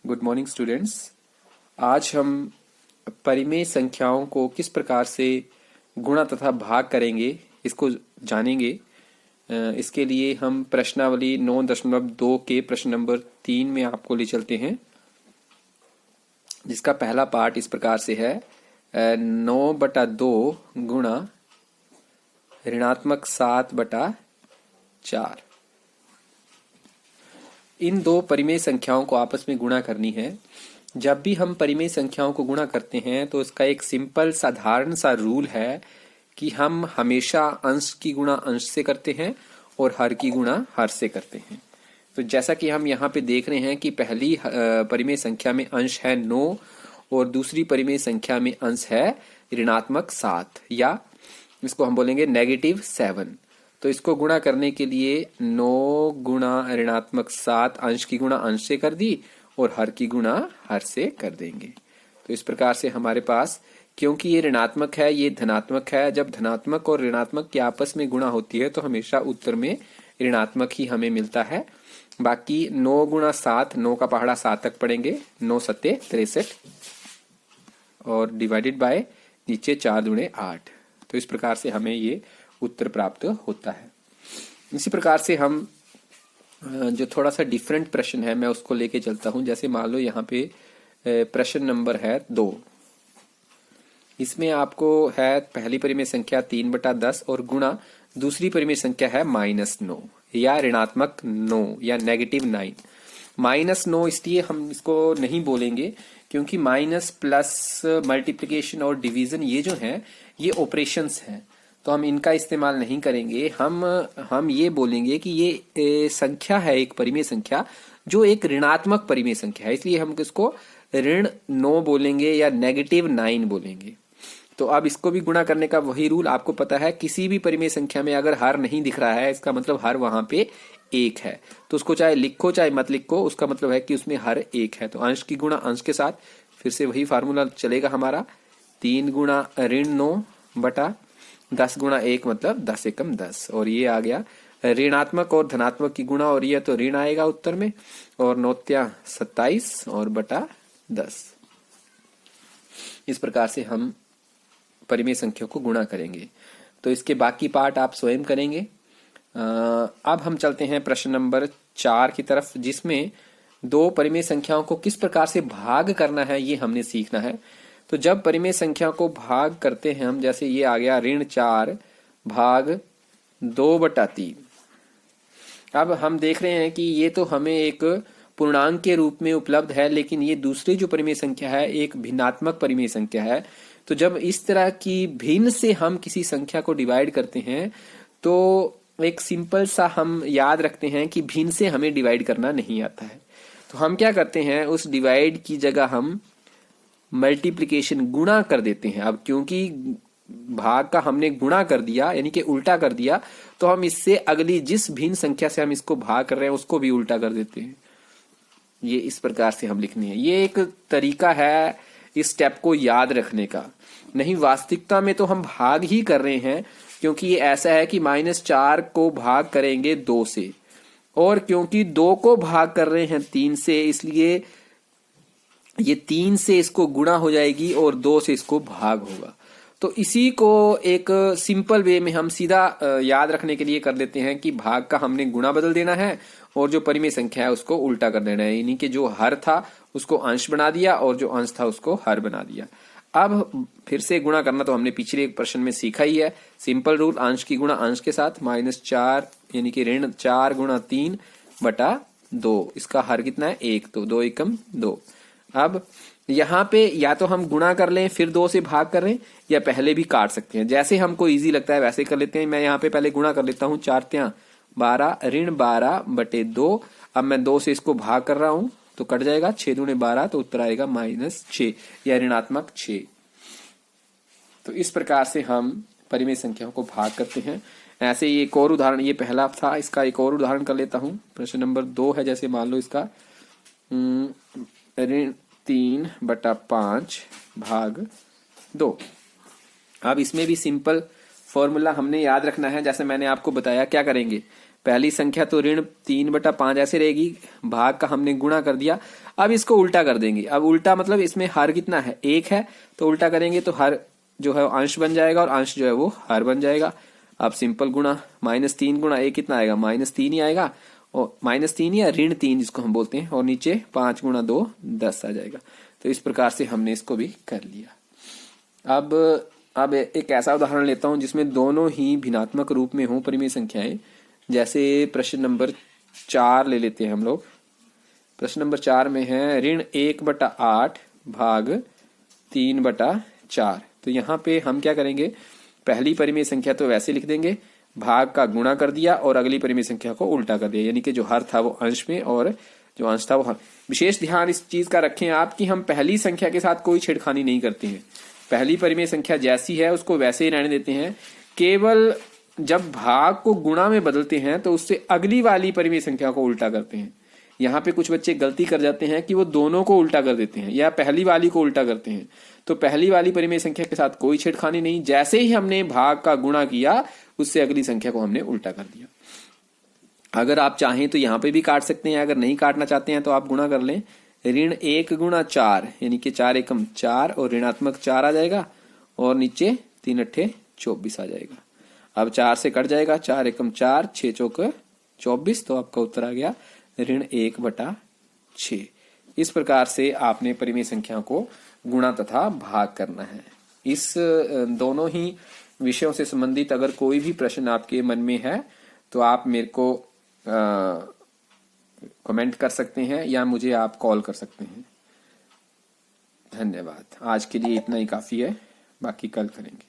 Good morning students. आज हम परिमेय संख्याओं को किस प्रकार से गुणा तथा भाग करेंगे इसको जानेंगे। इसके लिए हम प्रश्नावली 9.2 के प्रश्न नंबर 3 में आपको ले चलते हैं, जिसका पहला पार्ट इस प्रकार से है 9/2 गुणा ऋणात्मक 7/4। इन दो परिमेय संख्याओं को आपस में गुणा करनी है। जब भी हम परिमेय संख्याओं को गुणा करते हैं तो इसका एक सिंपल साधारण सा रूल है कि हम हमेशा अंश की गुणा अंश से करते हैं और हर की गुणा हर से करते हैं। तो जैसा कि हम यहाँ पे देख रहे हैं कि पहली परिमेय संख्या में अंश है 9 और दूसरी परिमेय संख्या में अंश है ऋणात्मक 7 या इसको हम बोलेंगे -7। तो इसको गुणा करने के लिए 9 गुणा ऋणात्मक 7 अंश की गुणा अंश से कर दी और हर की गुणा हर से कर देंगे। तो इस प्रकार से हमारे पास, क्योंकि ये ऋणात्मक है ये धनात्मक है, जब धनात्मक और ऋणात्मक की आपस में गुणा होती है तो हमेशा उत्तर में ऋणात्मक ही हमें मिलता है। बाकी 9 गुणा 7, 9 का पहाड़ा 7 तक पढ़ेंगे, 9 सत्ते 63 और डिवाइडेड बाय नीचे 4 दूणे 8। तो इस प्रकार से हमें ये उत्तर प्राप्त होता है। इसी प्रकार से हम जो थोड़ा सा डिफरेंट प्रश्न है मैं उसको लेके चलता हूं। जैसे मान लो यहाँ पे प्रश्न नंबर है 2। इसमें आपको है पहली परिमेय संख्या 3/10 और गुणा दूसरी परिमेय संख्या है -9 या ऋणात्मक 9 या -9। -9 इसलिए हम इसको नहीं बोलेंगे क्योंकि माइनस प्लस मल्टीप्लिकेशन और डिवीजन ये जो है ये ऑपरेशंस हैं, तो हम इनका इस्तेमाल नहीं करेंगे। हम ये बोलेंगे कि ये संख्या है एक परिमेय संख्या जो एक ऋणात्मक परिमेय संख्या है, इसलिए हम इसको ऋण 9 बोलेंगे या -9 बोलेंगे। तो अब इसको भी गुणा करने का वही रूल आपको पता है, किसी भी परिमेय संख्या में अगर हर नहीं दिख रहा है इसका मतलब हर वहां पे 1 है। तो उसको चाहे लिखो चाहे मत लिखो, उसका मतलब है कि उसमें हर 1 है। तो अंश की गुणा अंश के साथ फिर से वही फार्मूला चलेगा हमारा, 3 गुणा ऋण 9 बटा 10 गुणा 1 मतलब 10 एकम 10। और ये आ गया ऋणात्मक और धनात्मक की गुणा, और ये तो ऋण आएगा उत्तर में, और 9 × 27 और बटा 10। इस प्रकार से हम परिमेय संख्या को गुणा करेंगे। तो इसके बाकी पार्ट आप स्वयं करेंगे। अब हम चलते हैं प्रश्न नंबर 4 की तरफ, जिसमें दो परिमेय संख्याओं को किस प्रकार से भाग करना है ये हमने सीखना है। तो जब परिमेय संख्या को भाग करते हैं हम, जैसे ये आ गया ऋण 4 भाग 2/3। अब हम देख रहे हैं कि ये तो हमें एक पूर्णांक के रूप में उपलब्ध है, लेकिन ये दूसरी जो परिमेय संख्या है एक भिन्नात्मक परिमेय संख्या है। तो जब इस तरह की भिन्न से हम किसी संख्या को डिवाइड करते हैं तो एक सिंपल सा हम याद रखते हैं कि भिन्न से हमें डिवाइड करना नहीं आता है। तो हम क्या करते हैं, उस डिवाइड की जगह हम मल्टीप्लिकेशन गुणा कर देते हैं। अब क्योंकि भाग का हमने गुणा कर दिया यानी कि उल्टा कर दिया, तो हम इससे अगली जिस भिन्न संख्या से हम इसको भाग कर रहे हैं उसको भी उल्टा कर देते हैं। ये इस प्रकार से हम लिखने हैं। ये एक तरीका है इस स्टेप को याद रखने का। नहीं, वास्तविकता में तो हम भाग ही कर रहे हैं, क्योंकि ये ऐसा है कि -4 को भाग करेंगे 2 से, और क्योंकि 2 को भाग कर रहे हैं 3 से, इसलिए ये 3 से इसको गुणा हो जाएगी और 2 से इसको भाग होगा। तो इसी को एक सिंपल वे में हम सीधा याद रखने के लिए कर देते हैं कि भाग का हमने गुणा बदल देना है और जो परिमेय संख्या है उसको उल्टा कर देना है। यानी कि जो हर था उसको अंश बना दिया और जो अंश था उसको हर बना दिया। अब फिर से गुणा करना तो हमने पिछले एक प्रश्न में सीखा ही है, सिंपल रूल, अंश की गुणा अंश के साथ, -4 यानी कि ऋण 4 गुणा 3/2। इसका हर कितना है 1, तो 2 एकम 2। अब यहाँ पे या तो हम गुणा कर लें फिर 2 से भाग कर लें, या पहले भी काट सकते हैं, जैसे हमको इजी लगता है वैसे कर लेते हैं। मैं यहाँ पे पहले गुणा कर लेता हूँ, 4 × 12 ऋण 12/2। अब मैं 2 से इसको भाग कर रहा हूं तो कट जाएगा, 6 दूणे 12, तो उत्तर आएगा -6 या ऋणात्मक 6। तो इस प्रकार से हम परिमेय संख्याओं को भाग करते हैं। ऐसे ही एक और उदाहरण, ये पहला था, इसका एक और उदाहरण कर लेता हूं। प्रश्न नंबर 2 है, जैसे मान लो इसका ऋण 3/5 भाग 2। अब इसमें भी सिंपल फॉर्मूला हमने याद रखना है। जैसे मैंने आपको बताया, क्या करेंगे, पहली संख्या तो ऋण 3/5 ऐसे रहेगी, भाग का हमने गुणा कर दिया। अब इसको उल्टा कर देंगे। अब उल्टा मतलब इसमें हर कितना है, 1 है, तो उल्टा करेंगे तो हर जो है अंश बन जाएगा और अंश जो है वो हर बन जाएगा। अब सिंपल गुणा, -3 गुणा 1 कितना आएगा, -3 ही आएगा, और -3 या ऋण 3 जिसको हम बोलते हैं, और नीचे 5 गुणा 2 10 आ जाएगा। तो इस प्रकार से हमने इसको भी कर लिया। अब एक ऐसा उदाहरण लेता हूं जिसमें दोनों ही भिन्नात्मक रूप में हों परिमेय संख्याएं। जैसे प्रश्न नंबर 4 ले लेते हैं हम लोग। प्रश्न नंबर 4 में है ऋण 1/8 भाग 3/4। तो यहाँ पे हम क्या करेंगे, पहली परिमेय संख्या तो वैसे लिख देंगे, भाग का गुणा कर दिया और अगली परिमेय संख्या को उल्टा कर दिया, यानी कि जो हर था वो अंश में और जो अंश था वो हर। विशेष ध्यान इस चीज का रखें आप कि हम पहली संख्या के साथ कोई छेड़खानी नहीं करते हैं। पहली परिमेय संख्या जैसी है उसको वैसे ही रहने देते हैं। केवल जब भाग को गुणा में बदलते हैं तो उससे अगली वाली परिमेय संख्या को उल्टा करते हैं। यहाँ पे कुछ बच्चे गलती कर जाते हैं कि वो दोनों को उल्टा कर देते हैं या पहली वाली को उल्टा करते हैं। तो पहली वाली परिमेय संख्या के साथ कोई छेड़खानी नहीं, जैसे ही हमने भाग का गुणा किया उससे अगली संख्या को हमने उल्टा कर दिया। अगर आप चाहें तो यहाँ पे भी काट सकते हैं, अगर नहीं काटना चाहते हैं तो आप गुणा कर लें। ऋण 1 गुणा 4 यानी कि 4 एकम 4 और ऋणात्मक 4 आ जाएगा, और नीचे 3 अट्ठे 24 आ जाएगा। अब 4 से कट जाएगा, 4 एकम 4, 6 चौक 24, तो आपका उत्तर आ गया ऋण 1/6। इस प्रकार से आपने परिमेय संख्या को गुणा तथा भाग करना है। इस दोनों ही विषयों से संबंधित अगर कोई भी प्रश्न आपके मन में है तो आप मेरे को कमेंट कर सकते हैं या मुझे आप कॉल कर सकते हैं। धन्यवाद। आज के लिए इतना ही काफी है, बाकी कल करेंगे।